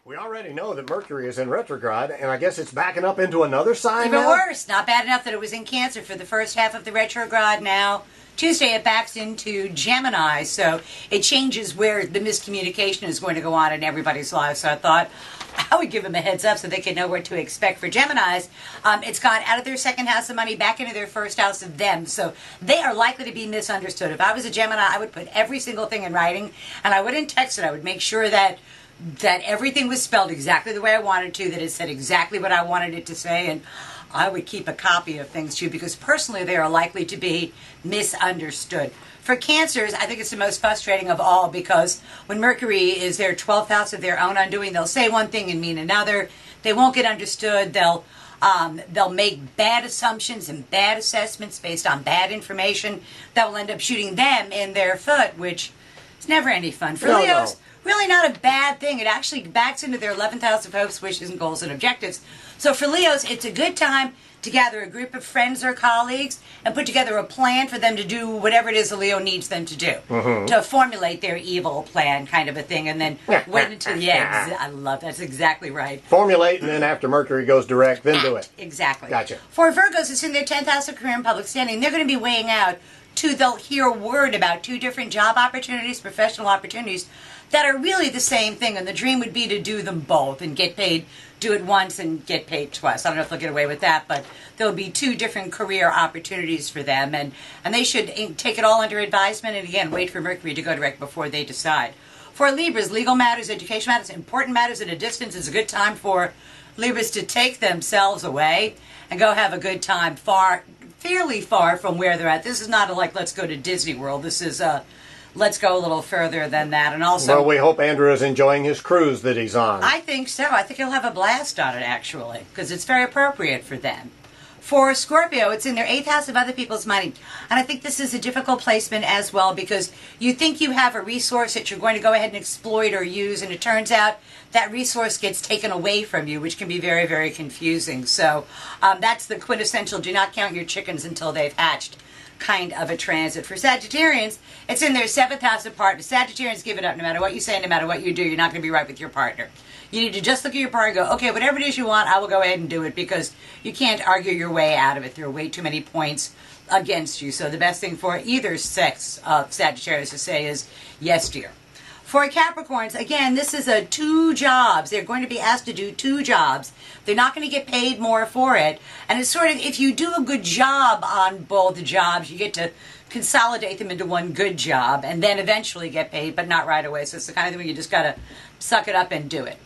We already know that Mercury is in retrograde, and I guess it's backing up into another sign Even now? worse. Not bad enough that it was in Cancer for the first half of the retrograde. Now, Tuesday it backs into Gemini, so it changes where the miscommunication is going to go on in everybody's lives. So I thought I would give them a heads up so they could know what to expect for Geminis. It's gone out of their second house of money, back into their first house of them. So they are likely to be misunderstood. If I was a Gemini, I would put every single thing in writing, and I wouldn't text it. I would make sure that everything was spelled exactly the way I wanted to, that it said exactly what I wanted it to say, and I would keep a copy of things too, because personally they are likely to be misunderstood. For Cancers, I think it's the most frustrating of all, because when Mercury is their 12th house of their own undoing, they'll say one thing and mean another. They won't get understood. They'll make bad assumptions and bad assessments based on bad information that will end up shooting them in their foot, which is never any fun. For Leos, really not a bad thing. It actually backs into their 11th house of hopes, wishes, and goals and objectives. So for Leos, it's a good time to gather a group of friends or colleagues and put together a plan for them to do whatever it is a Leo needs them to do. To formulate their evil plan, kind of a thing, and then wait until, I love that. That's exactly right. Formulate, and then after Mercury goes direct, then do it. Exactly. Gotcha. For Virgos, it's in their 10th house of career and public standing. They're going to be weighing out they'll hear word about two different job opportunities, professional opportunities, that are really the same thing, and the dream would be to do them both and get paid, do it once and get paid twice. I don't know if they'll get away with that, but there'll be two different career opportunities for them, and they should take it all under advisement, and again, wait for Mercury to go direct before they decide. For Libras, legal matters, education matters, important matters at a distance is a good time for Libras to take themselves away and go have a good time fairly far from where they're at. This is not like, let's go to Disney World. This is let's go a little further than that. And also, well, we hope Andrew is enjoying his cruise that he's on. I think so. I think he'll have a blast on it, actually, because it's very appropriate for them. For Scorpio, it's in their 8th house of other people's money. And I think this is a difficult placement as well, because you think you have a resource that you're going to go ahead and exploit or use, and it turns out that resource gets taken away from you, which can be very, very confusing. So that's the quintessential do not count your chickens until they've hatched kind of a transit. For Sagittarians, it's in their 7th house of partners. Sagittarians give it up. No matter what you say, no matter what you do, you're not going to be right with your partner. You need to just look at your partner and go, okay, whatever it is you want, I will go ahead and do it, because you can't argue your way out of it. There are way too many points against you. So the best thing for either sex of Sagittarius to say is, yes, dear. For Capricorns, again, this is a 2 jobs. They're going to be asked to do 2 jobs. They're not going to get paid more for it. And it's sort of, if you do a good job on both jobs, you get to consolidate them into one good job and then eventually get paid, but not right away. So it's the kind of thing where you just got to suck it up and do it.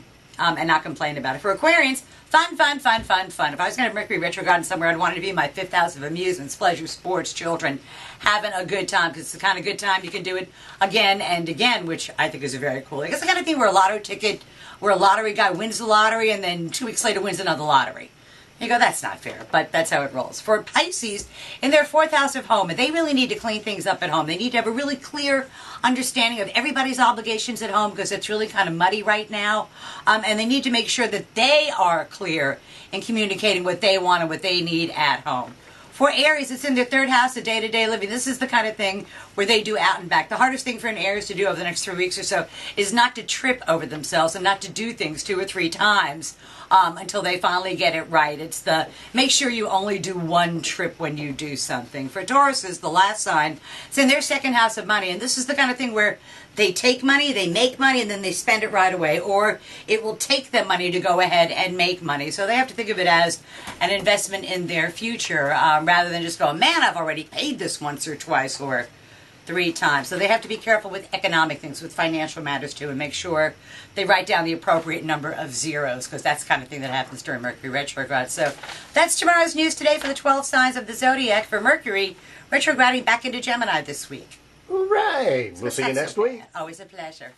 And not complain about it. For Aquarians, fun, fun, fun, fun, fun. If I was going to have Mercury retrograde somewhere, I'd want it to be in my 5th house of amusements, pleasure, sports, children, having a good time, because it's the kind of good time you can do it again and again, which I think is very cool. It's the kind of thing where a lottery guy wins the lottery and then 2 weeks later wins another lottery. You go, that's not fair, but that's how it rolls. For Pisces, in their 4th house of home, they really need to clean things up at home. They need to have a really clear understanding of everybody's obligations at home, because it's really kind of muddy right now. And they need to make sure that they are clear in communicating what they want and what they need at home. For Aries, it's in their 3rd house of day-to-day living. This is the kind of thing where they do out and back. The hardest thing for an Aries to do over the next 3 weeks or so is not to trip over themselves and not to do things 2 or 3 times until they finally get it right. It's the make sure you only do 1 trip when you do something. For Taurus is the last sign. It's in their 2nd house of money, and this is the kind of thing where they take money, they make money, and then they spend it right away, or it will take them money to go ahead and make money. So they have to think of it as an investment in their future, rather than just go, man, I've already paid this once or twice or 3 times. So they have to be careful with economic things, with financial matters too, and make sure they write down the appropriate number of zeros, because that's the kind of thing that happens during Mercury retrograde. So that's tomorrow's news today for the 12 signs of the zodiac. For Mercury retrograding back into Gemini this week. All right. We'll see you next week. Always a pleasure.